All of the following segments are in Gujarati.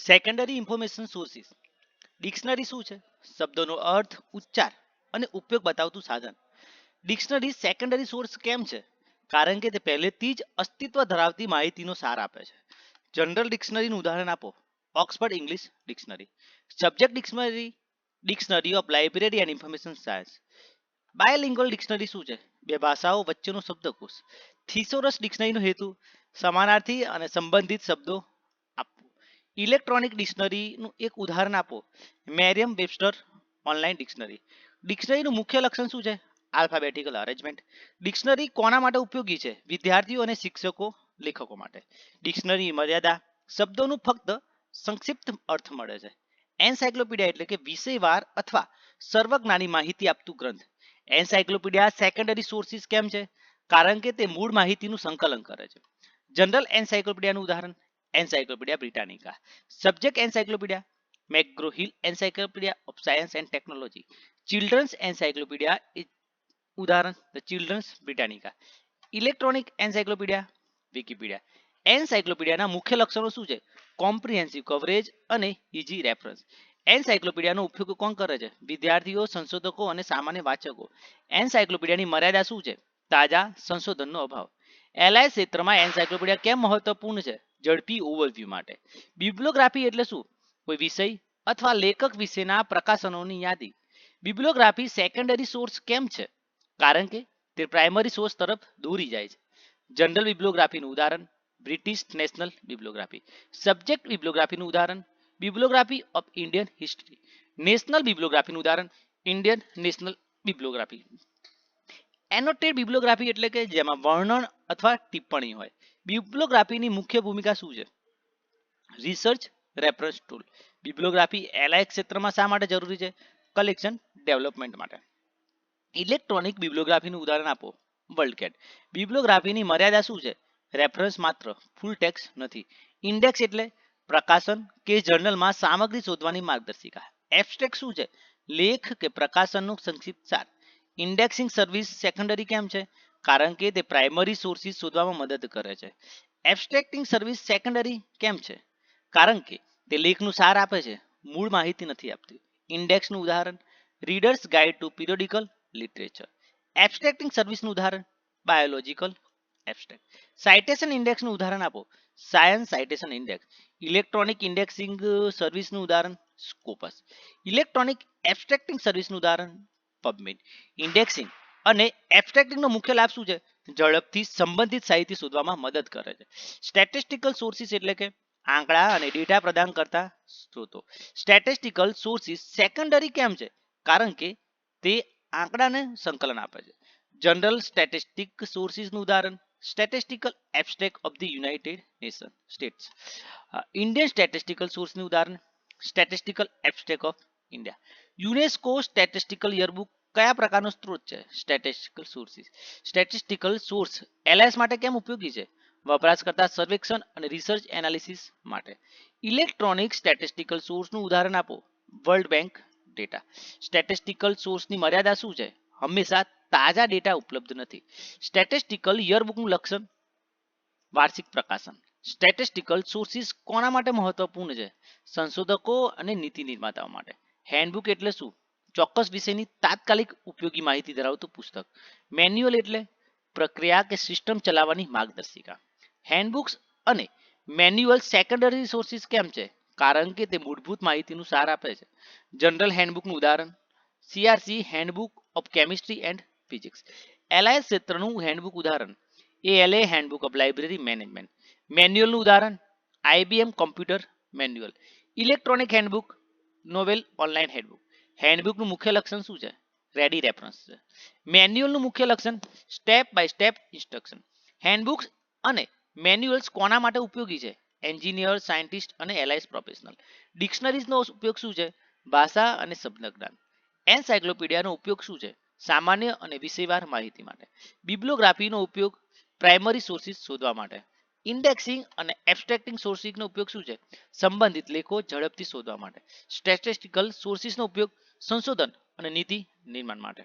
Secondary information sources. ડિક્શનરી શું છે? શબ્દોનો અર્થ, ઉચ્ચાર અને ઉપયોગ બતાવતું સાધન. ડિક્શનરી સેકન્ડરી સોર્સ કેમ છે? કારણ કે તે પહેલેથી જ અસ્તિત્વ ધરાવતી માહિતીનો સાર આપે છે. જનરલ ડિક્શનરીનું ઉદાહરણ આપો. Oxford English dictionary. Subject dictionary, dictionary of library and information science. Bilingual dictionary શું છે? બે ભાષાઓ વચ્ચેનો શબ્દકોશ. થિસોરસ ડિક્શનરીનો હેતુ સમાનાર્થી અને સંબંધિત શબ્દો આપવું. ઇલેક્ટ્રોનિક ડિક્શનરીનું એક ઉદાહરણ આપો. Merriam Webster online dictionary. ડિક્શનરીનું મુખ્ય લક્ષણ શું છે? Alphabetical arrangement. ડિક્શનરી કોના માટે ઉપયોગી છે? વિદ્યાર્થીઓ અને શિક્ષકો, લેખકો માટે. ડિક્શનરી મર્યાદા. શબ્દોનું ફક્ત સંક્ષિપ્ત અર્થ મળે છે. એન્સાયક્લોપીડિયા એટલે કે વિષયવાર અથવા સર્વજ્ઞાની માહિતી આપતું ગ્રંથ. એન્સાયક્લોપીડિયા સેકન્ડરી સોર્સિસ કેમ છે? કારણ કે તે મૂળ માહિતીનું સંકલન કરે છે. જનરલ એન્સાયક્લોપીડિયાનું ઉદાહરણ encyclopedia Britannica. Subject encyclopedia McGraw Hill encyclopedia of science and technology. Children's encyclopedia ઉદાહરણ the children's Britannica. Electronic encyclopedia Wikipedia. એન્સાયક્લોપીડિયાના મુખ્ય લક્ષણો શું છે? કોમ્પ્રિહેન્સિવ કવરેજ અને ઇઝી રેફરન્સ. એન્સાયક્લોપીડિયાનો ઉપયોગ કોણ કરે છે? વિદ્યાર્થીઓ, સંશોધકો અને સામાન્ય વાચકો. એન્સાયક્લોપીડિયાની મર્યાદા શું છે? તાજા સંશોધનનો અભાવ. એલઆઈ ક્ષેત્રમાં એન્સાયક્લોપીડિયા કેમ મહત્વપૂર્ણ છે? ઝડપી ઓવરવ્યૂ માટે. બિબ્લોગ્રાફી એટલે શું? કોઈ વિષય અથવા લેખક વિશેના પ્રકાશનોની યાદી. બિબ્લોગ્રાફી સેકન્ડરી સોર્સ કેમ છે? કારણ કે તે પ્રાઇમરી સોર્સ તરફ દોરી જાય છે. જનરલ બિબ્લોગ્રાફીનું ઉદાહરણ બ્રિટિશ નેશનલ બિબ્લોગ્રાફી. સબ્જેક્ટ બિબ્લોગ્રાફીનું ઉદાહરણ bibliography of Indian history. National બિબ્લોગ્રાફીનું ઉદાહરણ ઇન્ડિયન નેશનલ બિબ્લોગ્રાફી. એનોટેડ બિબ્લોગ્રાફી એટલે કે જેમાં વર્ણન અથવા ટિપ્પણી હોય. બિબ્લોગ્રાફીની મુખ્ય ભૂમિકા શું છે? Research reference tool. બિબ્લોગ્રાફી એલઆઈ ક્ષેત્રમાં શા માટે જરૂરી છે? કલેક્શન ડેવલપમેન્ટ માટે. ઇલેક્ટ્રોનિક બિબ્લોગ્રાફીનું ઉદાહરણ આપો. વર્લ્ડકેટ. બિબ્લોગ્રાફીની મર્યાદા શું છે? રેફરન્સ માત્ર, ફૂલ ટેક્સ્ટ નથી. ઇન્ડેક્સ એટલે પ્રકાશન કે જર્નલમાં સામગ્રી શોધવાની માર્ગદર્શિકા. એબ્સ્ટ્રેક્ટ શું છે? લેખ કે પ્રકાશનનું સંક્ષિપ્ત સાર. ઇન્ડેક્સિંગ સર્વિસ સેકન્ડરી કેમ છે? કારણ કે તે પ્રાઇમરી સોર્સિસ શોધવામાં મદદ કરે છે. એબ્સ્ટ્રેક્ટિંગ સર્વિસ સેકન્ડરી કેમ છે? કારણ કે તે લેખનું સાર આપે છે, મૂળ માહિતી નથી આપતી. ઇન્ડેક્સનું ઉદાહરણ readers guide to periodical literature. Abstracting સર્વિસનું ઉદાહરણ બાયોલોજીકલ એબ્સ્ટ્રેક્ટ. સાઇટેશન ઇન્ડેક્સનું ઉદાહરણ આપો. Science citation index. Electronic indexing સર્વિસનું ઉદાહરણ સ્કોપસ. ઇલેક્ટ્રોનિક એબ્સ્ટ્રેક્ટિંગ સર્વિસનું ઉદાહરણ પબમેડ. ઇન્ડેક્સિંગ અને એબ્સ્ટ્રેક્ટિંગનો મુખ્ય લાભ શું છે? ઝડપથી સંબંધિત સાહિત્ય શોધવામાં મદદ કરે છે. સ્ટેટિસ્ટિકલ સોર્સિસ એટલે કે આંકડા અને ડેટા પ્રદાન કરતા સ્ત્રોતો. સ્ટેટિસ્ટિકલ સોર્સિસ સેકન્ડરી કેમ છે? કારણ કે તે આંકડાને સંકલન આપે છે. જનરલ સ્ટેટિસ્ટિક સોર્સિસનું ઉદાહરણ statistical abstract of the United nation states. Indian statistical સોર્સનું ઉદાહરણ statistical abstract of India. UNESCO statistical યરબુક કયા પ્રકારનો સ્ત્રોત છે? Statistical sources. સ્ટેટિસ્ટિકલ સોર્સ એલઆઈએસ માટે કેમ ઉપયોગી છે? વપરાશકર્તા સર્વેક્ષણ અને રિસર્ચ એનાલિસિસ માટે. ઇલેક્ટ્રોનિક સ્ટેટિસ્ટિકલ સોર્સનું ઉદાહરણ આપો. World bank data. સ્ટેટિસ્ટિકલ સોર્સની મર્યાદા શું છે? હંમેશા તાજા ડેટા ઉપલબ્ધ નથી. સ્ટેટિસ્ટિકલ યરબુકનું લક્ષણ વાર્ષિક પ્રકાશન. સ્ટેટિસ્ટિકલ સોર્સિસ કોના માટે મહત્વપૂર્ણ છે? સંશોધકો અને નીતિ નિર્માતાઓ માટે. હેન્ડબુક એટલે શું? ચોક્કસ વિષયની તાત્કાલિક ઉપયોગી માહિતી ધરાવતું પુસ્તક. મેન્યુઅલ એટલે પ્રક્રિયા કે સિસ્ટમ ચલાવવાની માર્ગદર્શિકા. હેન્ડબુક્સ અને મેન્યુઅલ સેકન્ડરી સોર્સિસ કેમ છે? કારણ કે તે મૂળભૂત માહિતીનું સાર આપે છે. જનરલ હેન્ડબુકનું ઉદાહરણ CRC handbook of chemistry and physics. LIS ક્ષેત્રનું હેન્ડબુક ઉદાહરણ ALA handbook of library management. મેન્યુઅલનું ઉદાહરણ IBM computer manual. Electronic handbook Novell online handbook. હેન્ડબુકનું મુખ્ય લક્ષણ શું છે? રેડી રેફરન્સ છે. મેન્યુઅલનું મુખ્ય લક્ષણ સ્ટેપ બાય સ્ટેપ ઇન્સ્ટ્રક્શન. હેન્ડબુક્સ અને મેન્યુઅલ્સ કોના માટે ઉપયોગી છે? એન્જિનિયર, સાયન્ટિસ્ટ અને એલઆઈએસ પ્રોફેશનલ. ડિક્શનરીઝનો ઉપયોગ શું છે? ભાષા અને શબ્દજ્ઞાન. એન્સાયક્લોપીડિયાનો ઉપયોગ શું છે? સામાન્ય અને વિષયવાર માહિતી માટે. બિબ્લોગ્રાફીનો ઉપયોગ પ્રાઇમરી સોર્સિસ શોધવા માટે. ઇન્ડેક્સિંગ અને એબ્સ્ટ્રેક્ટિંગ સોર્સિસનો ઉપયોગ શું છે? સંબંધિત લેખો ઝડપથી શોધવા માટે. સ્ટેટિસ્ટિકલ સોર્સિસનો ઉપયોગ સંશોધન અને નીતિ નિર્માણ માટે.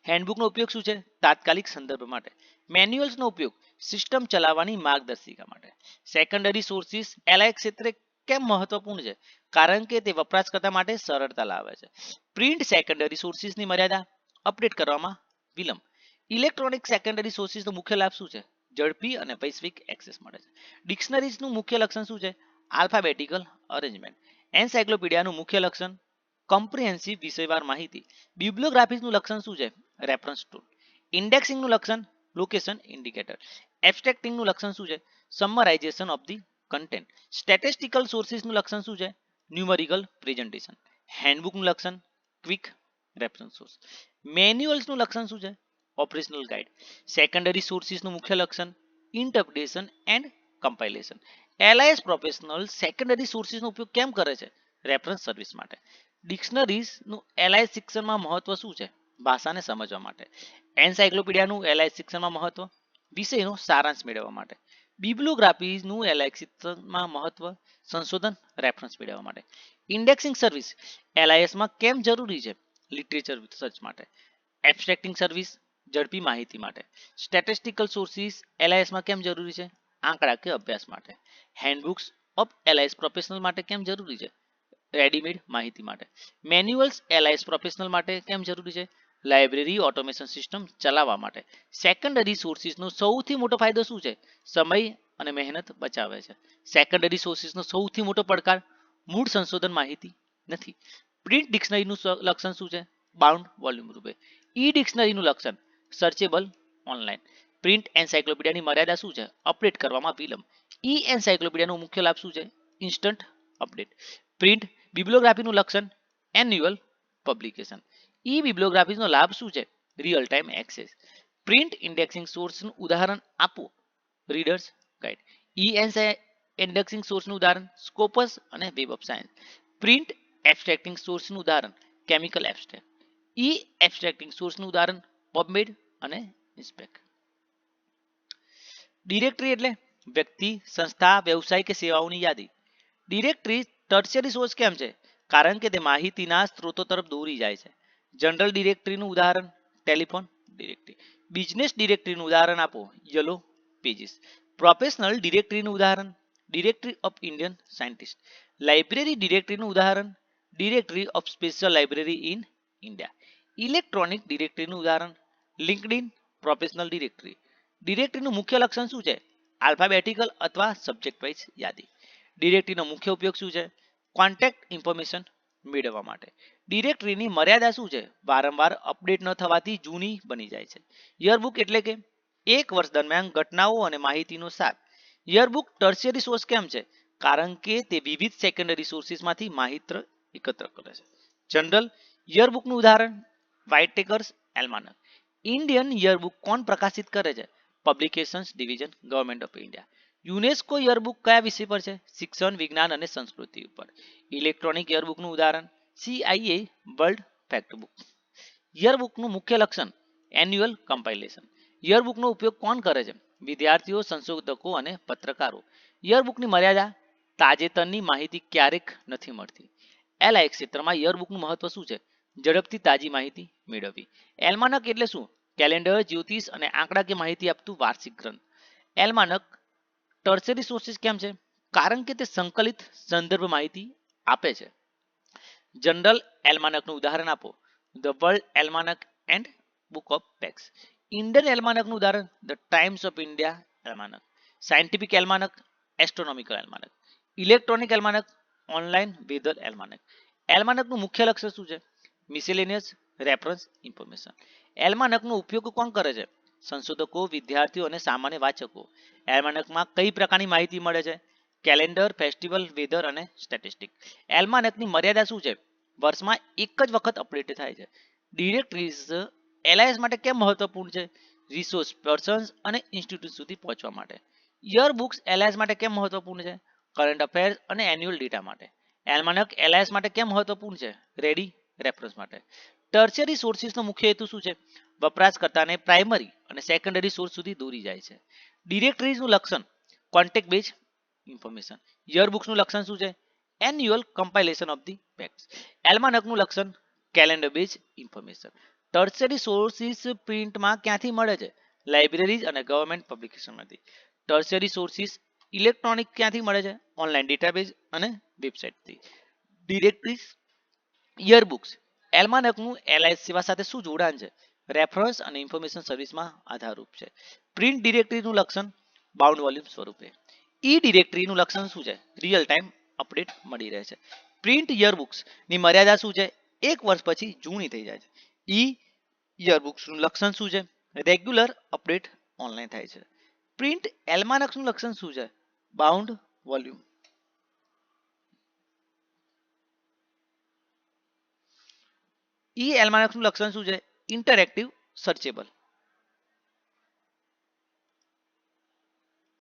હેન્ડબુકનો ઉપયોગ શું છે? તાત્કાલિક સંદર્ભ માટે. મેન્યુઅલ્સનો ઉપયોગ સિસ્ટમ ચલાવવાની માર્ગદર્શિકા માટે. સેકન્ડરી સોર્સિસ એલઆઈ ક્ષેત્રે કેમ મહત્વપૂર્ણ છે? કારણ કે તે વપરાશકર્તા માટે સરળતા લાવે છે. પ્રિન્ટ સેકન્ડરી સોર્સિસની મર્યાદા, અપડેટ કરવામાં વિલંબ. ઇલેક્ટ્રોનિક સેકન્ડરી સોર્સિસનો મુખ્ય લાભ શું છે? ઝડપી અને વૈશ્વિક એક્સેસ મળે છે. ડિક્શનરીઝનું મુખ્ય લક્ષણ શું છે? Alphabetical arrangement. એન્સાઇક્લોપીડિયાનું મુખ્ય લક્ષણ કોમ્પ્રિહેન્સિવ વિષયવાર માહિતી. બિબ્લિયોગ્રાફીઝનું લક્ષણ શું છે? Reference tool. ઇન્ડેક્સિંગનું લક્ષણ લોકેશન ઇન્ડિકેટર. એબ્સ્ટ્રેક્ટિંગનું લક્ષણ શું છે? સમરાઇઝેશન ઓફ ધી કન્ટેન્ટ. સ્ટેટિસ્ટિકલ સોર્સિસનું લક્ષણ શું છે? Numerical presentation. હેન્ડબુકનું લક્ષણ ક્વિક રેફરન્સ સોર્સ. મેન્યુઅલ્સનું લક્ષણ શું છે? Operational guide. સેકન્ડરી સોર્સિસનું મુખ્ય લક્ષણ interpretation and compilation. LIS professional secondary સોર્સિસનો ઉપયોગ કેમ કરે છે? રેફરન્સ સર્વિસ માટે. ડિક્શનરીઝનું LIS શિક્ષણમાં મહત્વ શું છે? ભાષાને સમજવા માટે. એન્સાઇક્લોપીડિયાનું LIS શિક્ષણમાં મહત્વ વિષયનો સારાંશ મેળવવા માટે. બિબ્લિયોગ્રાફીઝનું LIS શિક્ષણમાં મહત્વ સંશોધન રેફરન્સ મેળવવા માટે. ઇન્ડેક્સિંગ સર્વિસ LISમાં કેમ જરૂરી છે? લિટરેચર રિસર્ચ માટે. એબ્સ્ટ્રેક્ટિંગ સર્વિસ ઝડપી માહિતી માટે. સ્ટેટિસ્ટિકલ સોર્સિસ LISમાં કેમ જરૂરી છે? આંકડાકીય અભ્યાસ માટે. હેન્ડબુક્સ ઓફ LIS પ્રોફેશનલ માટે કેમ જરૂરી છે? રેડીમેડ માહિતી માટે. મેન્યુઅલ્સ LIS પ્રોફેશનલ માટે કેમ જરૂરી છે? લાઇબ્રેરી ઓટોમેશન સિસ્ટમ ચલાવવા માટે. સેકન્ડરી સોર્સિસનો સૌથી મોટો ફાયદો શું છે? સમય અને મહેનત બચાવે છે. સેકન્ડરી સોર્સિસનો સૌથી મોટો પડકાર મૂળ સંશોધન માહિતી નથી. પ્રિન્ટ ડિક્શનરીનું લક્ષણ શું છે? બાઉન્ડ વોલ્યુમ રૂપે. ઈ ડિક્શનરીનું લક્ષણ સર્ચેબલ ઓનલાઈન. પ્રિન્ટ એન્સાઇક્લોપીડિયાની મર્યાદા શું છે? અપડેટ કરવામાં વિલંબ. ઈ એન્સાઇક્લોપીડિયાનો મુખ્ય લાભ શું છે? Instant update. પ્રિન્ટ બિબ્લિયોગ્રાફીનું લક્ષણ એન્યુઅલ પબ્લિકેશન. ઈ બિબ્લિયોગ્રાફીનો લાભ શું છે? Real time access. Print indexing સોર્સનું ઉદાહરણ આપો. Readers guide. ઈ ઇન્ડેક્સિંગ સોર્સનું ઉદાહરણ સ્કોપસ અને વેબ ઓફ સાયન્સ. પ્રિન્ટ એબ્સ્ટ્રેક્ટિંગ સોર્સનું ઉદાહરણ કેમિકલ એબ્સ્ટ્રેક્ટ. ઈ એબ્સ્ટ્રેક્ટિંગ સોર્સનું ઉદાહરણ પબમેડ અને ઇન્સ્પેક. ડિરેક્ટરી એટલે વ્યક્તિ, સંસ્થા, વ્યવસાય કે સેવાઓની યાદી. ડિરેક્ટરી ટર્શિયરી સોર્સ કેમ છે? કારણ કે તે માહિતીના સ્ત્રોતો તરફ દોરી જાય છે. જનરલ ડિરેક્ટરીનું ઉદાહરણ ટેલિફોન ડિરેક્ટરી. બિઝનેસ ડિરેક્ટરીનું ઉદાહરણ આપો. Yellow pages. પ્રોફેશનલ ડિરેક્ટરીનું ઉદાહરણ directory of Indian scientist. Library ડિરેક્ટરીનું ઉદાહરણ directory of special library in India. Electronic ડિરેક્ટરીનું ઉદાહરણ લિંક્ડઇન પ્રોફેશનલ ડિરેક્ટરી. ડિરેક્ટરીનું મુખ્ય લક્ષણ શું છે? આલ્ફાબેટિકલ અથવા સબ્જેક્ટ વાઇઝ યાદી. ડિરેક્ટરીનો મુખ્ય ઉપયોગ શું છે? કોન્ટેક્ટ ઇન્ફોર્મેશન મેળવવા માટે. ડિરેક્ટરીની મર્યાદા શું છે? વારંવાર અપડેટ ન થવાથી જૂની બની જાય છે. યરબુક એટલે કે એક વર્ષ દરમિયાન ઘટનાઓ અને માહિતીનો સાર. યરબુક ટર્શિયરી સોર્સ કેમ છે? કારણ કે તે વિવિધ સેકન્ડરી સોર્સિસમાંથી માહિતી એકત્ર કરે છે. જનરલ યરબુકનું ઉદાહરણ વ્હાઇટેકર્સ એલ્માનક. ઇન્ડિયન યરબુક કોણ પ્રકાશિત કરે છે? Publications division government of India. UNESCO યરબુક કયા વિષય પર છે? શિક્ષણ, વિજ્ઞાન અને સંસ્કૃતિ ઉપર. ઇલેક્ટ્રોનિક યરબુકનું ઉદાહરણ CIA વર્લ્ડ ફેક્ટબુક. યરબુકનું મુખ્ય લક્ષણ એન્યુઅલ કમ્પાઇલેશન. યરબુકનો ઉપયોગ કોણ કરે છે? વિદ્યાર્થીઓ, સંશોધકો અને પત્રકારો. યરબુકની મર્યાદા તાજેતરની માહિતી ક્યારેક નથી મળતી. LIS ક્ષેત્રમાં યરબુકનું મહત્વ શું છે? ઝડપથી તાજી માહિતી મેળવવી. એલ્માનક એટલે શું? કેલેન્ડર, જ્યોતિષ અને આંકડાકીય માહિતી આપતું વાર્ષિક ગ્રંથ. એલ્માનક ટર્શરી સોર્સિસ કેમ છે? કારણ કે તે સંકલિત સંદર્ભ માહિતી આપે છે. જનરલ એલ્માનકનું ઉદાહરણ આપો. The world almanac and book of facts. Indian એલ્માનકનું ઉદાહરણ the Times of India almanac. Scientific almanac astronomical almanac. Electronic almanac online weather almanac. એલ્માનકનું મુખ્ય લક્ષ્ય શું છે? Miscellaneous reference information. એલ્માનકનો ઉપયોગ કોણ કરે છે? સંશોધકો, વિદ્યાર્થીઓ અને સામાન્ય વાચકો. એલ્માનકમાં કઈ પ્રકારની માહિતી મળે છે? કેલેન્ડર, ફેસ્ટિવલ, વેધર અને સ્ટેટિસ્ટિક. એલ્માનકની મર્યાદા શું છે? વર્ષમાં એક જ વખત અપડેટ થાય છે. ડિરેક્ટરીઝ LIS માટે કેમ મહત્વપૂર્ણ છે? રિસોર્સ પર્સન્સ અને ઇન્સ્ટિટ્યૂટ સુધી પહોંચવા માટે. યર બુક્સ LIS માટે કેમ મહત્વપૂર્ણ છે? કરંટ અફેર્સ અને એન્યુઅલ ડેટા માટે. એલ્માનક LIS માટે કેમ મહત્વપૂર્ણ છે? રેડી રેફરન્સ માટે. ટર્શિયરી સોર્સિસનો મુખ્ય હેતુ શું છે? વપરાશકર્તાને પ્રાઇમરી અને સેકન્ડરી સોર્સ સુધી દોરી જાય છે. ડિરેક્ટરીઝનું લક્ષણ કોન્ટેક્ટ બેઝ ઇન્ફોર્મેશન. યરબુક્સનું લક્ષણ શું છે? Annual compilation of the facts. એલ્માનકનું લક્ષણ calendar base information. Tertiary sources પ્રિન્ટમાં ક્યાંથી મળે છે? લાઇબ્રેરીઝ અને ગવર્મેન્ટ પબ્લિકેશનમાંથી. ટર્શરી સોર્સિસ ઇલેક્ટ્રોનિક ક્યાંથી મળે છે? ઓનલાઈન ડેટાબેઝ અને વેબસાઇટથી. ડિરેક્ટરીઝ, યરબુક્સ, એલ્માનકનું એલઆઈ સેવા સાથે શું જોડાણ છે? રેફરન્સ અને ઇન્ફોર્મેશન સર્વિસમાં આધારરૂપ છે. પ્રિન્ટ ડિરેક્ટરીનું લક્ષણ બાઉન્ડ વોલ્યુમ સ્વરૂપે. ઈ ડિરેક્ટરીનું લક્ષણ શું છે? રિયલ ટાઈમ અપડેટ મળી રહે છે. પ્રિન્ટ યરબુક્સ ની મર્યાદા શું છે? 1 વર્ષ પછી જૂની થઈ જાય છે. ઈ યરબુક્સનું લક્ષણ શું છે? રેગ્યુલર અપડેટ ઓનલાઈન થાય છે. પ્રિન્ટ એલ્માનક્સનું લક્ષણ શું છે? Bound volume. ઈ એલ્માનક્સનું લક્ષણ શું છે? Interactive searchable.